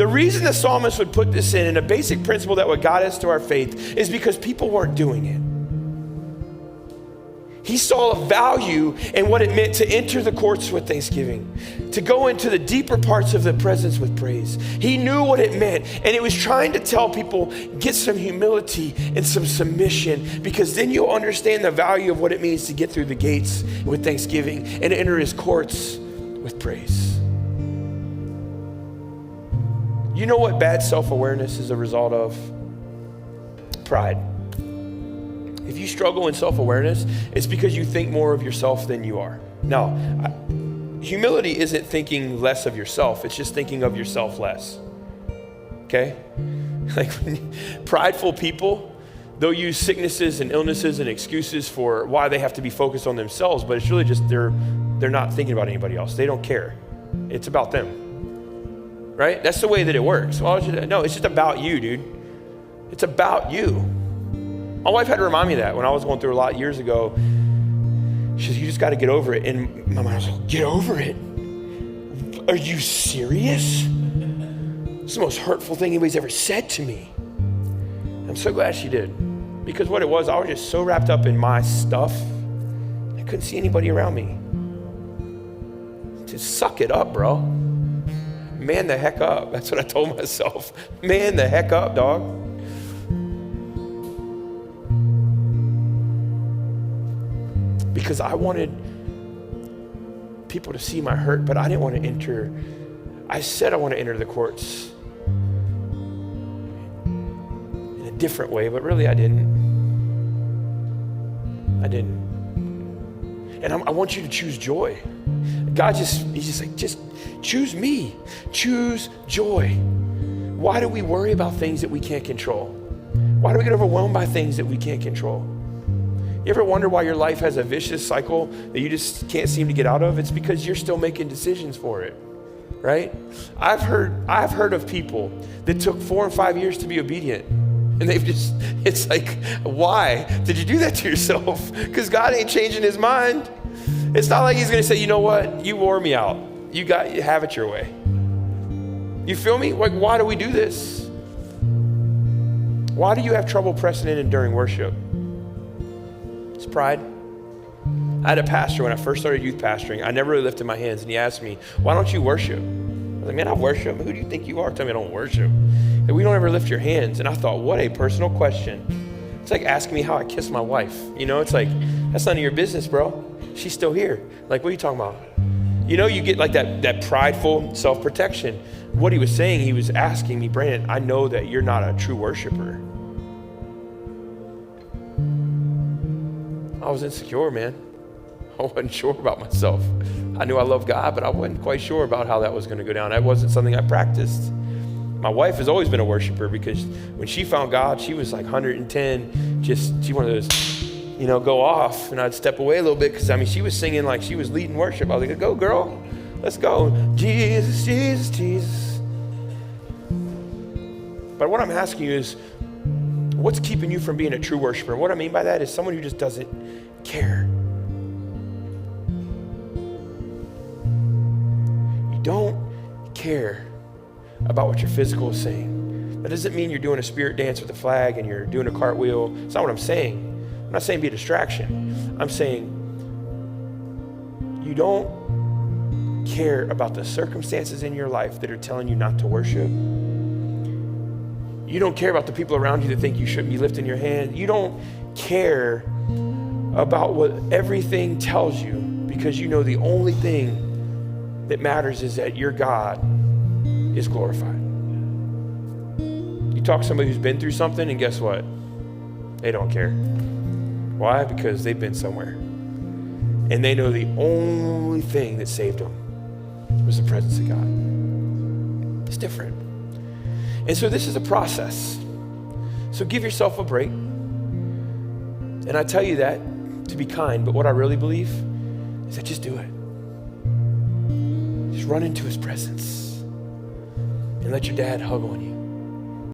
The reason the psalmist would put this in, and a basic principle that would guide us to our faith, is because people weren't doing it. He saw a value in what it meant to enter the courts with thanksgiving, to go into the deeper parts of the presence with praise. He knew what it meant, and it was trying to tell people, get some humility and some submission, because then you'll understand the value of what it means to get through the gates with thanksgiving and enter his courts with praise. You know what bad self-awareness is a result of? Pride. If you struggle in self-awareness, it's because you think more of yourself than you are. Now, humility isn't thinking less of yourself. It's just thinking of yourself less. Okay? Like prideful people, they'll use sicknesses and illnesses and excuses for why they have to be focused on themselves, but it's really just they're not thinking about anybody else. They don't care. It's about them. Right? That's the way that it works. Well, no, it's just about you, dude. It's about you. My wife had to remind me of that when I was going through a lot years ago. She says, you just got to get over it. And my mind was like, get over it? Are you serious? It's the most hurtful thing anybody's ever said to me. I'm so glad she did. Because what it was, I was just so wrapped up in my stuff, I couldn't see anybody around me. Just suck it up, bro. Man the heck up. That's what I told myself. Man the heck up, dog. Because I wanted people to see my hurt, but I didn't want to enter. I said I want to enter the courts in a different way, but really I didn't. And I want you to choose joy. He's just like, just choose me. Choose joy. Why do we worry about things that we can't control? Why do we get overwhelmed by things that we can't control? You ever wonder why your life has a vicious cycle that you just can't seem to get out of? It's because you're still making decisions for it, right? I've heard of people that took 4 and 5 years to be obedient. And it's like, why did you do that to yourself? Because God ain't changing his mind. It's not like he's going to say, you know what? You wore me out. You have it your way. You feel me? Like, why do we do this? Why do you have trouble pressing in during worship? It's pride. I had a pastor when I first started youth pastoring. I never really lifted my hands, and he asked me, why don't you worship? I was like, man, I worship. Who do you think you are? Tell me I don't worship. And we don't ever lift your hands. And I thought, what a personal question. It's like asking me how I kiss my wife. You know, it's like, that's none of your business, bro. She's still here. Like, what are you talking about? You know, you get like that prideful self-protection. What he was saying, he was asking me, Brandon, I know that you're not a true worshiper. I was insecure, man. I wasn't sure about myself. I knew I loved God, but I wasn't quite sure about how that was going to go down. That wasn't something I practiced. My wife has always been a worshiper because when she found God, she was like 110, she one of those, go off, and I'd step away a little bit because, she was singing like she was leading worship. I was like, go, girl, let's go. Jesus, Jesus, Jesus. But what I'm asking you is, what's keeping you from being a true worshiper? What I mean by that is someone who just doesn't care. You don't care about what your physical is saying. That doesn't mean you're doing a spirit dance with a flag and you're doing a cartwheel. It's not what I'm saying. I'm not saying be a distraction. I'm saying you don't care about the circumstances in your life that are telling you not to worship. You don't care about the people around you that think you shouldn't be lifting your hand. You don't care about what everything tells you because you know the only thing that matters is that your God is glorified. You talk to somebody who's been through something and guess what? They don't care. Why? Because they've been somewhere. And they know the only thing that saved them was the presence of God. It's different. And so this is a process. So give yourself a break. And I tell you that to be kind, but what I really believe is that just do it. Just run into his presence and let your dad hug on you.